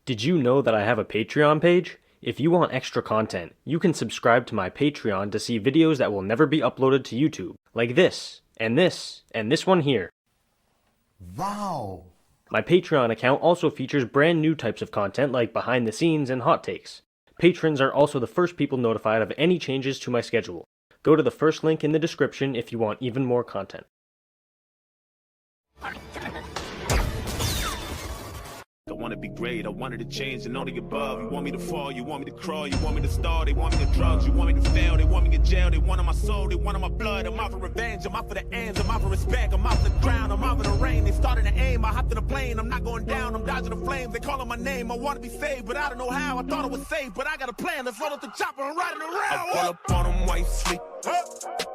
Did you know that I have a Patreon page? If you want extra content, you can subscribe to my Patreon to see videos that will never be uploaded to YouTube, like this, and this one here. Wow! My Patreon account also features brand new types of content like behind the scenes and hot takes. Patrons are also the first people notified of any changes to my schedule. Go to the first link in the description if you want even more content. I want to be great, I wanted to change and only above. You want me to fall, you want me to crawl, you want me to stall, they want me to drugs, you want me to fail, they want me to jail, they want on my soul, they want on my blood. I'm out for revenge, I'm out for the ends, I'm out for respect, I'm out for the ground, I'm out for the rain. They started to aim, I hopped in the plane, I'm not going down, I'm dodging the flames. They calling my name, I want to be saved, but I don't know how. I thought I was safe, but I got a plan. Let's roll up the chopper and ride it around. I pull up on them white sleep.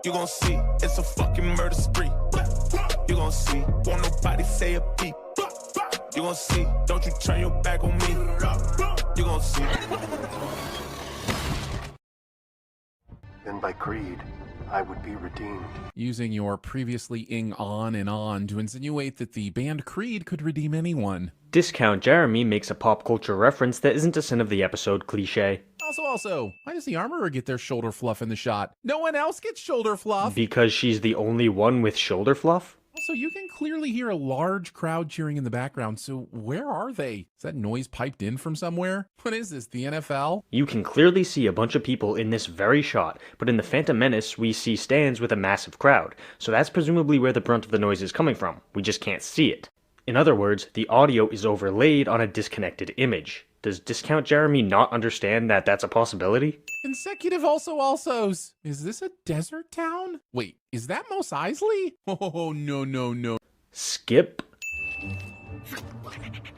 You gon' see, it's a fucking murder spree. You gon' see, won't nobody say a peep. You gon' see, don't you turn your back on me. You gon' see. Then by creed, I would be redeemed. Using your previously ing on and on to insinuate that the band Creed could redeem anyone. Discount Jeremy makes a pop culture reference that isn't a sin of the episode cliche. Also, why does the armorer get their shoulder fluff in the shot? No one else gets shoulder fluff! Because she's the only one with shoulder fluff? Also, you can clearly hear a large crowd cheering in the background, so where are they? Is that noise piped in from somewhere? What is this, the NFL? You can clearly see a bunch of people in this very shot, but in the Phantom Menace we see stands with a massive crowd, so that's presumably where the brunt of the noise is coming from. We just can't see it. In other words, the audio is overlaid on a disconnected image. Does Discount Jeremy not understand that that's a possibility? Consecutive alsos. Is this a desert town? Wait, is that Mos Eisley? Oh, no. Skip.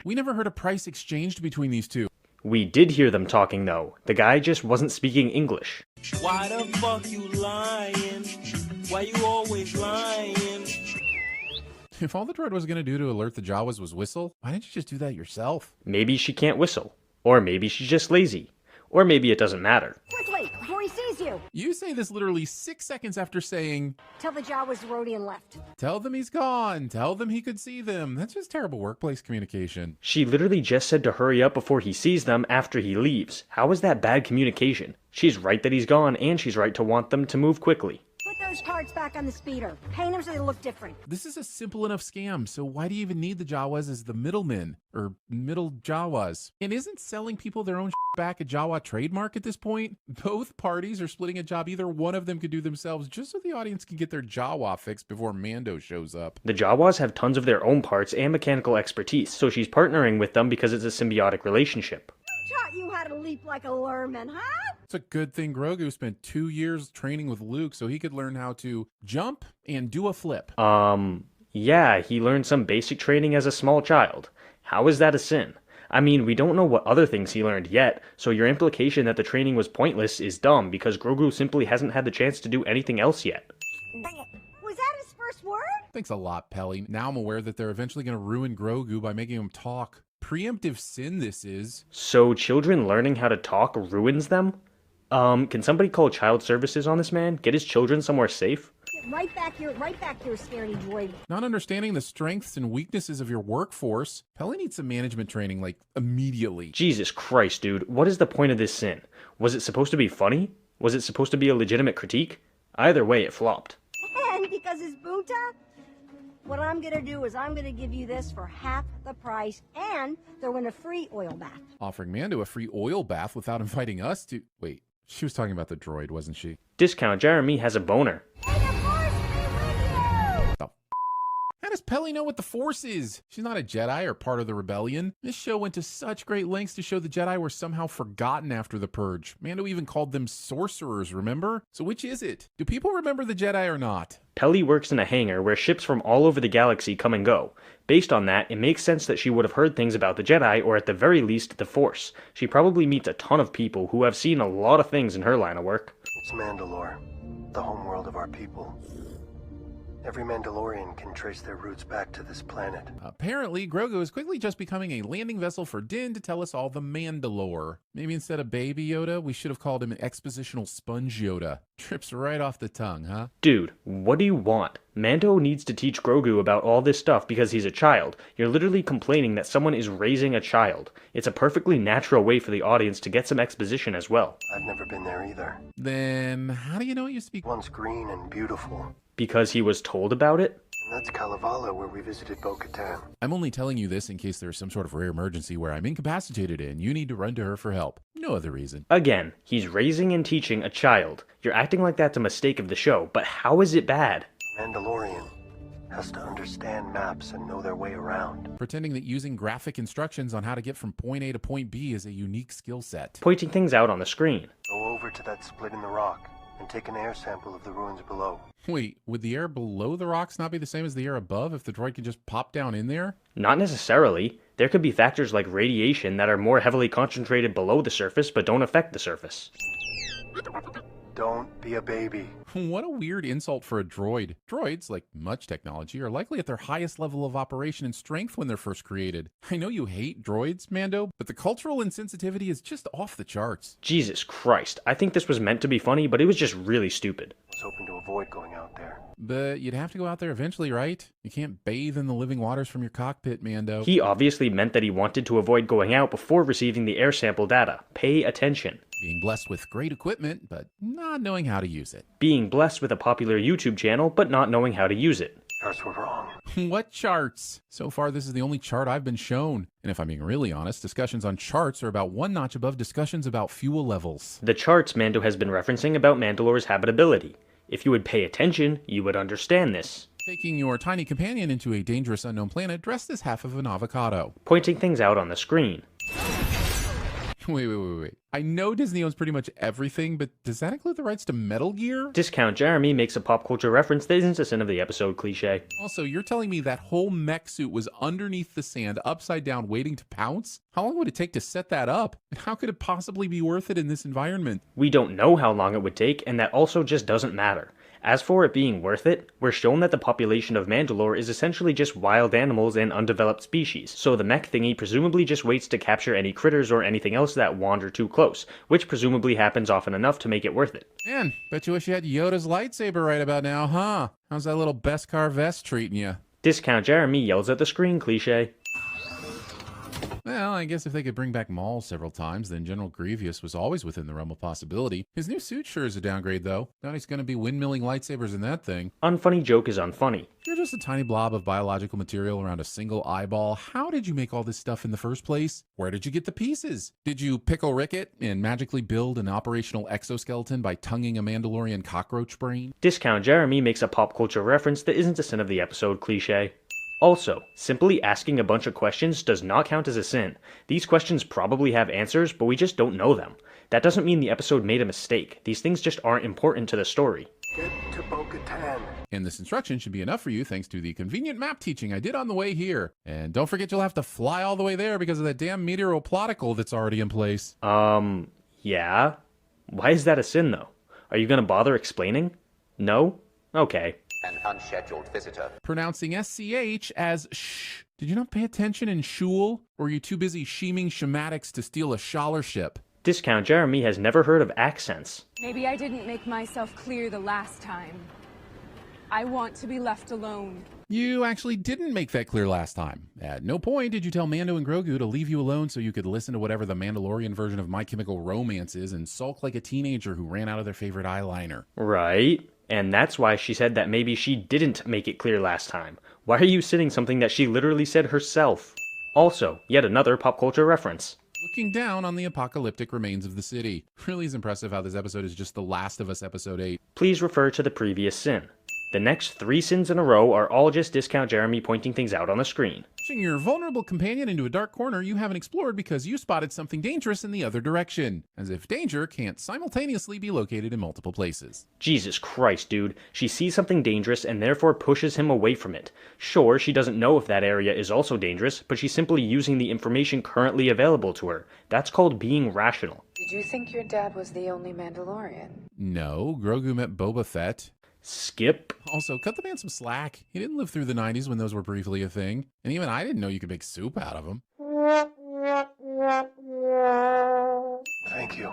We never heard a price exchanged between these two. We did hear them talking though. The guy just wasn't speaking English. Why the fuck you lying? Why you always lying? If all the droid was going to do to alert the Jawas was whistle, why didn't you just do that yourself? Maybe she can't whistle. Or maybe she's just lazy. Or maybe it doesn't matter. Quickly, before he sees you! You say this literally 6 seconds after saying, Tell the Jawas the Rodian left. tell them he's gone, tell them he could see them. That's just terrible workplace communication. She literally just said to hurry up before he sees them after he leaves. How is that bad communication? She's right that he's gone, and she's right to want them to move quickly. Put those cards back on the speeder. Paint them so they look different. This is a simple enough scam, so why do you even need the Jawas as the middlemen? Or middle Jawas? And isn't selling people their own back a Jawa trademark at this point? Both parties are splitting a job either one of them could do themselves just so the audience can get their Jawa fixed before Mando shows up. The Jawas have tons of their own parts and mechanical expertise, so she's partnering with them because it's a symbiotic relationship. Who taught you how to leap like a lerman, huh? It's a good thing Grogu spent 2 years training with Luke so he could learn how to jump and do a flip. Yeah, he learned some basic training as a small child. How is that a sin? I mean, we don't know what other things he learned yet, so your implication that the training was pointless is dumb because Grogu simply hasn't had the chance to do anything else yet. Was that his first word? Thanks a lot, Pelly. Now I'm aware that they're eventually going to ruin Grogu by making him talk. Preemptive sin this is. So children learning how to talk ruins them? Can somebody call child services on this man? Get his children somewhere safe? Get right back here, scaredy droid. Not understanding the strengths and weaknesses of your workforce, Pelly needs some management training, like, immediately. Jesus Christ, dude. What is the point of this sin? Was it supposed to be funny? Was it supposed to be a legitimate critique? Either way, it flopped. And because it's Bunta, what I'm gonna do is I'm gonna give you this for half the price and throw in a free oil bath. Offering Mando a free oil bath without inviting us to... Wait, she was talking about the droid, wasn't she? Discount Jeremy has a boner. May the Force be with you! The How does Pelly know what the Force is? She's not a Jedi or part of the rebellion. This show went to such great lengths to show the Jedi were somehow forgotten after the Purge. Mando even called them sorcerers, remember? So which is it? Do people remember the Jedi or not? Pelly works in a hangar where ships from all over the galaxy come and go. Based on that, it makes sense that she would have heard things about the Jedi, or at the very least, the Force. She probably meets a ton of people who have seen a lot of things in her line of work. It's Mandalore, the homeworld of our people. Every Mandalorian can trace their roots back to this planet. Apparently, Grogu is quickly just becoming a landing vessel for Din to tell us all the Mandalore. Maybe instead of Baby Yoda, we should have called him an expositional sponge Yoda. Trips right off the tongue, huh? Dude, what do you want? Mando needs to teach Grogu about all this stuff because he's a child. You're literally complaining that someone is raising a child. It's a perfectly natural way for the audience to get some exposition as well. I've never been there either. Then, how do you know it used to be? Once green and beautiful. Because he was told about it? And that's Kalevala, where we visited Bo-Katan. I'm only telling you this in case there's some sort of rare emergency where I'm incapacitated and you need to run to her for help. No other reason. Again, he's raising and teaching a child. You're acting like that's a mistake of the show, but how is it bad? Mandalorian has to understand maps and know their way around. Pretending that using graphic instructions on how to get from point A to point B is a unique skill set. Pointing things out on the screen. Go over to that split in the rock and take an air sample of the ruins below. Wait, would the air below the rocks not be the same as the air above if the droid could just pop down in there? Not necessarily. There could be factors like radiation that are more heavily concentrated below the surface but don't affect the surface. Don't be a baby. What a weird insult for a droid. Droids, like much technology, are likely at their highest level of operation and strength when they're first created. I know you hate droids, Mando, but the cultural insensitivity is just off the charts. Jesus Christ, I think this was meant to be funny, but it was just really stupid. I was hoping to avoid going out there. But you'd have to go out there eventually, right? You can't bathe in the living waters from your cockpit, Mando. He obviously meant that he wanted to avoid going out before receiving the air sample data. Pay attention. Being blessed with great equipment, but not knowing how to use it. Being blessed with a popular YouTube channel, but not knowing how to use it. Charts were wrong. What charts? So far, this is the only chart I've been shown. And if I'm being really honest, discussions on charts are about one notch above discussions about fuel levels. The charts Mando has been referencing about Mandalore's habitability. If you would pay attention, you would understand this. Taking your tiny companion into a dangerous unknown planet dressed as half of an avocado. Pointing things out on the screen. Wait. I know Disney owns pretty much everything, but does that include the rights to Metal Gear? Discount Jeremy makes a pop culture reference that isn't a sin of the episode cliche. Also, you're telling me that whole mech suit was underneath the sand, upside down, waiting to pounce? How long would it take to set that up? And how could it possibly be worth it in this environment? We don't know how long it would take, and that also just doesn't matter. As for it being worth it, we're shown that the population of Mandalore is essentially just wild animals and undeveloped species, so the mech thingy presumably just waits to capture any critters or anything else that wander too close, which presumably happens often enough to make it worth it. Man, bet you wish you had Yoda's lightsaber right about now, huh? How's that little Beskar vest treating you? Discount Jeremy yells at the screen cliche. Well, I guess if they could bring back Maul several times, then General Grievous was always within the realm of possibility. His new suit sure is a downgrade, though. Now he's going to be windmilling lightsabers in that thing. Unfunny joke is unfunny. You're just a tiny blob of biological material around a single eyeball. How did you make all this stuff in the first place? Where did you get the pieces? Did you pickle Rick it and magically build an operational exoskeleton by tonguing a Mandalorian cockroach brain? Discount Jeremy makes a pop culture reference that isn't a sin of the episode cliche. Also, simply asking a bunch of questions does not count as a sin. These questions probably have answers, but we just don't know them. That doesn't mean the episode made a mistake. These things just aren't important to the story. Get to Bo-Katan. And this instruction should be enough for you thanks to the convenient map teaching I did on the way here. And don't forget you'll have to fly all the way there because of that damn meteoroplatical that's already in place. Yeah? Why is that a sin, though? Are you gonna bother explaining? No? Okay. An unscheduled visitor. Pronouncing SCH as sh. Did you not pay attention in shul? Or are you too busy sheaming schematics to steal a scholarship? Discount Jeremy has never heard of accents. Maybe I didn't make myself clear the last time. I want to be left alone. You actually didn't make that clear last time. At no point did you tell Mando and Grogu to leave you alone so you could listen to whatever the Mandalorian version of My Chemical Romance is and sulk like a teenager who ran out of their favorite eyeliner. Right. And that's why she said that maybe she didn't make it clear last time. Why are you sitting something that she literally said herself? Also, yet another pop culture reference. Looking down on the apocalyptic remains of the city. Really is impressive how this episode is just The Last of Us Episode 8. Please refer to the previous sin. The next 3 sins in a row are all just Discount Jeremy pointing things out on the screen. Pushing your vulnerable companion into a dark corner you haven't explored because you spotted something dangerous in the other direction. As if danger can't simultaneously be located in multiple places. Jesus Christ, dude. She sees something dangerous and therefore pushes him away from it. Sure, she doesn't know if that area is also dangerous, but she's simply using the information currently available to her. That's called being rational. Did you think your dad was the only Mandalorian? No, Grogu met Boba Fett. Skip. Also, cut the man some slack. He didn't live through the 90s when those were briefly a thing. And even I didn't know you could make soup out of them. Thank you.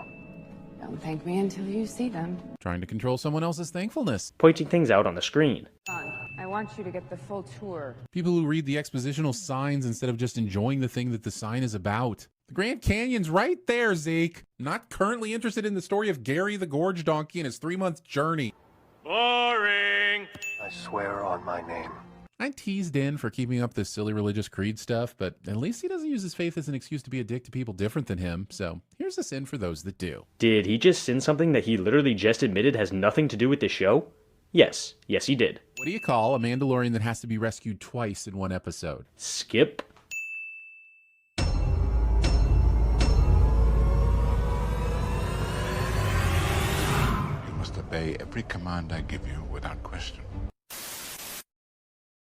Don't thank me until you see them. Trying to control someone else's thankfulness. Pointing things out on the screen. I want you to get the full tour. People who read the expositional signs instead of just enjoying the thing that the sign is about. The Grand Canyon's right there, Zeke. Not currently interested in the story of Gary the Gorge Donkey and his 3-month journey. Boring. I swear on my name. I teased Din for keeping up this silly religious creed stuff, but at least he doesn't use his faith as an excuse to be a dick to people different than him, so here's a sin for those that do. Did he just sin something that he literally just admitted has nothing to do with the show? Yes. Yes, he did. What do you call a Mandalorian that has to be rescued twice in one episode? Skip. You must obey every command I give you without question.